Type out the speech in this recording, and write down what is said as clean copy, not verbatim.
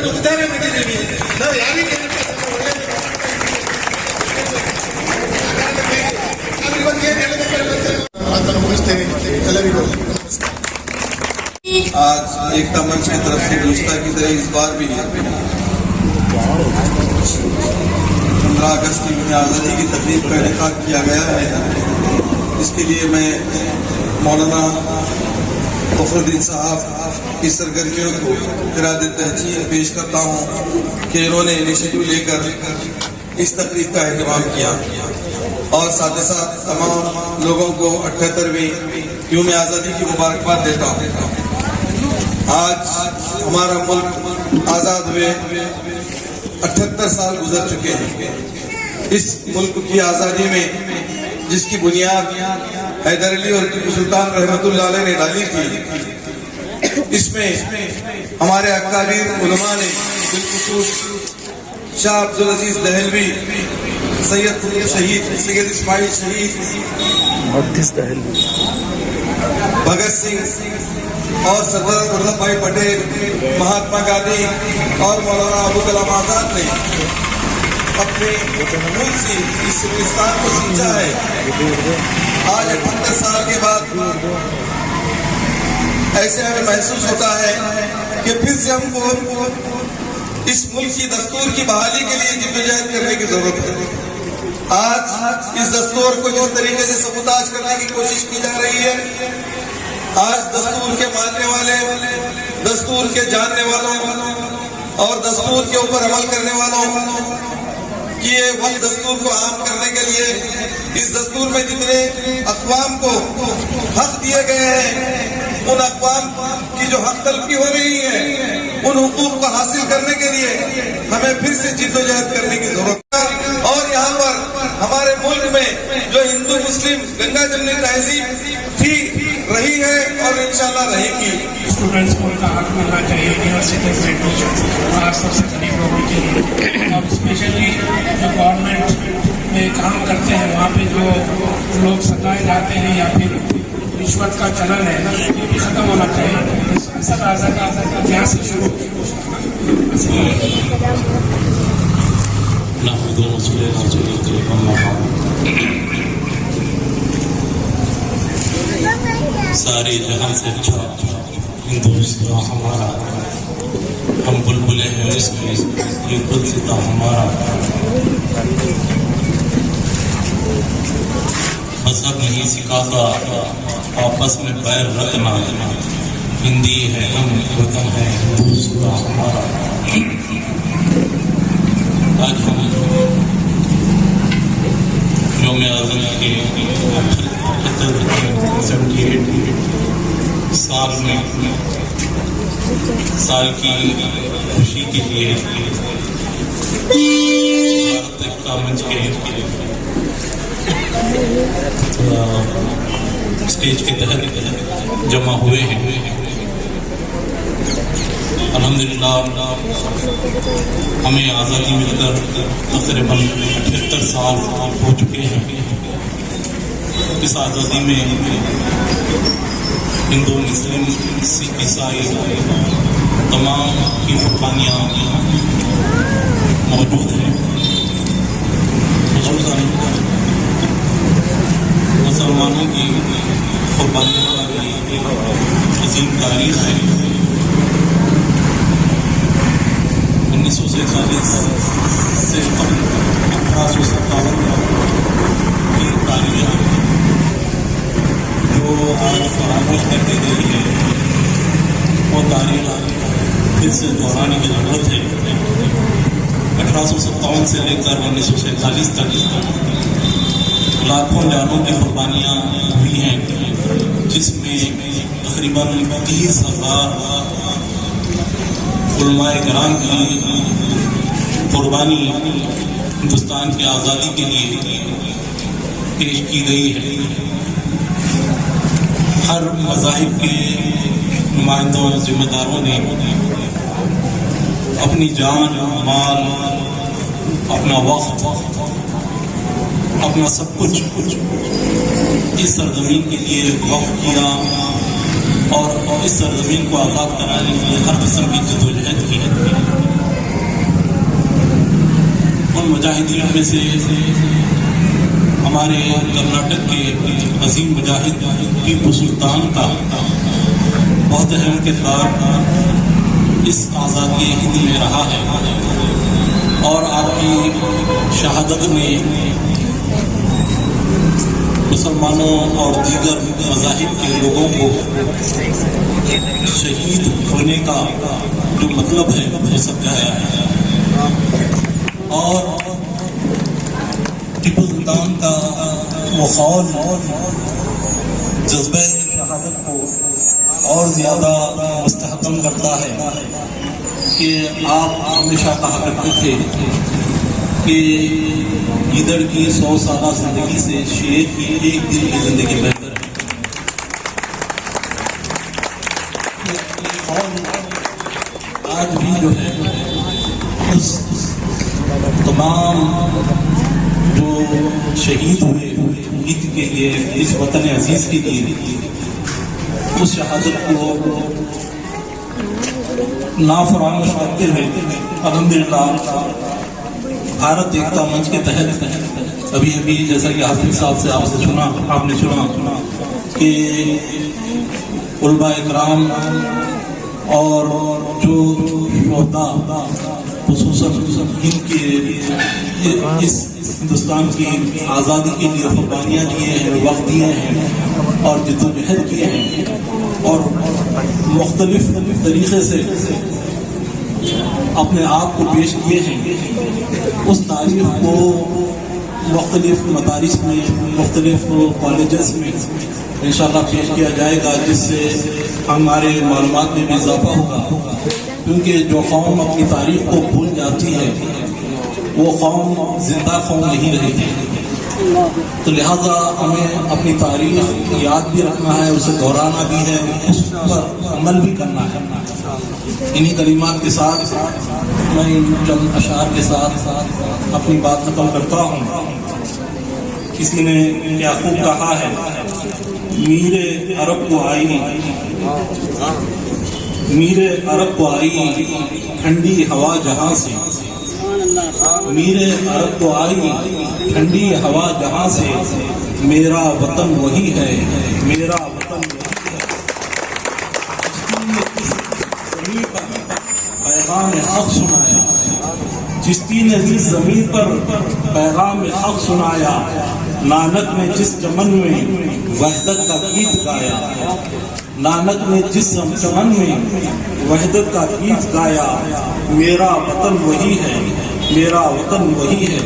ನುಗ್ತಾರೆ ಬಿಟ್ಟಿದ್ದೀವಿ. ನಾವು ಯಾರಿಗೆ ಇವತ್ತು ಏನು ಹೇಳಬೇಕಾದ್ರೆ ಮಾತನ್ನು ಮುಗಿಸ್ತೇನೆ. ಎಲ್ಲರಿಗೂ आज एकता मंच की तरफ से गुज़श्ता की तरह इस बार भी 15 अगस्त की आज़ादी की तकरीब का इनेकाद किया गया है। इसके लिए मैं मौलाना फखरुद्दीन साहब की सरगर्मियों को खिराज तहसीन पेश करता हूँ कि इन्होंने इनिशिएटिव लेकर इस तकरीब का एहतमाम किया और साथ ही साथ तमाम लोगों को 78वीं यूम आज़ादी की मुबारकबाद देता हूँ। आज हमारा मुल्क आज़ाद हुए 78 साल गुजर चुके हैं। इस मुल्क की आज़ादी में जिसकी बुनियाद हैदर अली और टीपू सुल्तान रहमतुल्लाह अलैह ने डाली थी, इसमें हमारे अकाबीर उलमा ने बिलखुसूस शाह अब्दुल अजीज दहलवी, सैयद कुतुब शहीद, सैयद इस्माइल शहीद, भगत सिंह और सरदार वल्लभ भाई पटेल, महात्मा गांधी और मौलाना अबू कलाम आजाद ने अपने खून से इस हिंदुस्तान को सींचा है। आज 78 साल के बाद ऐसे हमें महसूस होता है कि फिर से हमको इस मुल्क की दस्तूर की बहाली के लिए जिद्दोजहद करने की जरूरत है। आज इस दस्तूर को जिस तरीके से सबूताज करने की कोशिश की जा रही है, आज दस्तूर के मानने वाले, दस्तूर के जानने वालों और दस्तूर के ऊपर अमल करने वालों कि ये वक्त दस्तूर को आम करने के लिए इस दस्तूर में जितने अक़वाम को हक दिए गए हैं, उन अक़वाम की जो हक तलबी हो रही है, उन हुकूक को हासिल करने के लिए हमें फिर से जिद्दोजहद करने की जरूरत है। और यहाँ पर हमारे मुल्क में जो हिंदू मुस्लिम गंगा जमनी तहजीब थी, रही है और इंशाल्लाह रहेगी। स्टूडेंट्स को उनका हक मिलना चाहिए, यूनिवर्सिटी स्टूडेंट्स खास तौर से गरीब लोगों के लिए, और स्पेशली जो गवर्नमेंट में काम करते हैं वहाँ पे जो लोग सताए जाते हैं या फिर रिश्वत का चलन है, ये भी ख़त्म होना चाहिए। असद आज़ाद यहाँ से शुरू सारे जहां से अच्छा हिंदुस्तान हमारा, हम बुलबुलें हैं इसमें, ये गुलसिता हमारा। मजहब नहीं सिखाता आपस में बैर रखना, हिंदी है हम, वतन है हिंदुस्तान हमारा। आज हम यौम आज़ादी के 78 साल की खुशी के लिए भारत एकता मंच के स्टेज के तहत जमा हुए हैं। अल्हम्दुलिल्लाह हमें आज़ादी मिलकर तकरीबन 78 साल हो चुके हैं। इस आज़ादी में हिंदू, मुस्लिम, सिख, ईसाई तमाम की कुर्बानियाँ मौजूद हैं। मुसलमानों की कुर्बानियों का भी एक अजीम तारीख है। 1947 से 1857 की तारीख जो आज फरामोश कर दी गई है, वो तारीख फिर से दोहराने की जरूरत है। 1857 से लेकर 1947 तक लाखों जानों की कुर्बानियाँ हुई हैं, जिसमें तकरीबन 30,000 उलमाए किराम की कुर्बानी हिंदुस्तान की आज़ादी के लिए पेश की गई है। हर मज़ाहिब के नुमाइंदों और जिम्मेदारों ने अपनी जान, माल, अपना वक्त, अपना सब कुछ इस सरजमीन के लिए वक्फ किया और इस सरजमीन को आज़ाद कराने के लिए हर किस्म की जद्दोजहद की है। ان مجاہدین میں سے ہمارے کرناٹک کے عظیم مجاہد ٹیپو سلطان کا بہت اہم کردار اس آزادی ہند میں رہا ہے، اور آپ کی شہادت میں مسلمانوں اور دیگر مذاہب کے لوگوں کو شہید ہونے کا جو مطلب ہے وہ سمجھایا ہے، اور ٹیپو سلطان کا وہ قول جذبہ شہادت کو اور زیادہ مستحکم کرتا ہے کہ آپ ہمیشہ کہا کرتے تھے کہ گیدڑ کی 100 سالہ زندگی سے شیر کی ایک دن کی زندگی بہتر ہے۔ اور آج بھی جو ہے اس تمام جو شہید ہوئے عید کے لیے، اس وطن عزیز کے لیے، اس شہادت کو نافراموش کرتے ہوئے الحمدللہ بھارت ایکتا منچ کے تحت ابھی جیسا کہ حافظ صاحب سے آپ نے سنا کہ علماء اکرام اور جو شہداء خصوصاً ہند کے اس ہندوستان کی آزادی کے لیے قربانیاں دیے ہیں، وقت دیے ہیں اور جدوجہد کیے ہیں، اور مختلف طریقے سے اپنے آپ کو پیش کیے ہیں، اس تاریخ کو مختلف مدارس میں، مختلف کالجز میں انشاءاللہ پیش کیا جائے گا، جس سے ہمارے معلومات میں بھی اضافہ ہوگا، کیونکہ جو قوم اپنی تاریخ کو بھول جاتی ہے وہ قوم زندہ قوم نہیں رہتی، تو لہٰذا ہمیں اپنی تاریخ یاد بھی رکھنا ہے، اسے دہرانا بھی ہے، اس پر عمل بھی کرنا ہے۔ انہی کلمات کے ساتھ میں چند اشعار کے ساتھ اپنی بات ختم کرتا ہوں۔ کسی نے کیا خوب کہا ہے، میرے عرب کو آئی، میرے عرب کو آئی ٹھنڈی ہوا جہاں سے، میرے عرب کو آئی ٹھنڈی ہوا جہاں سے، میرا وطن وہی ہے، میرا وطن وہی ہے۔ پیغام حق سنایا، چشتی نے جس زمین پر پیغام حق سنایا، نانک نے جس چمن میں وحدت کا گیت گایا، نانک نے جس چمن میں وحدت کا گیت گایا، میرا وطن وہی ہے، میرا وطن وہی ہے۔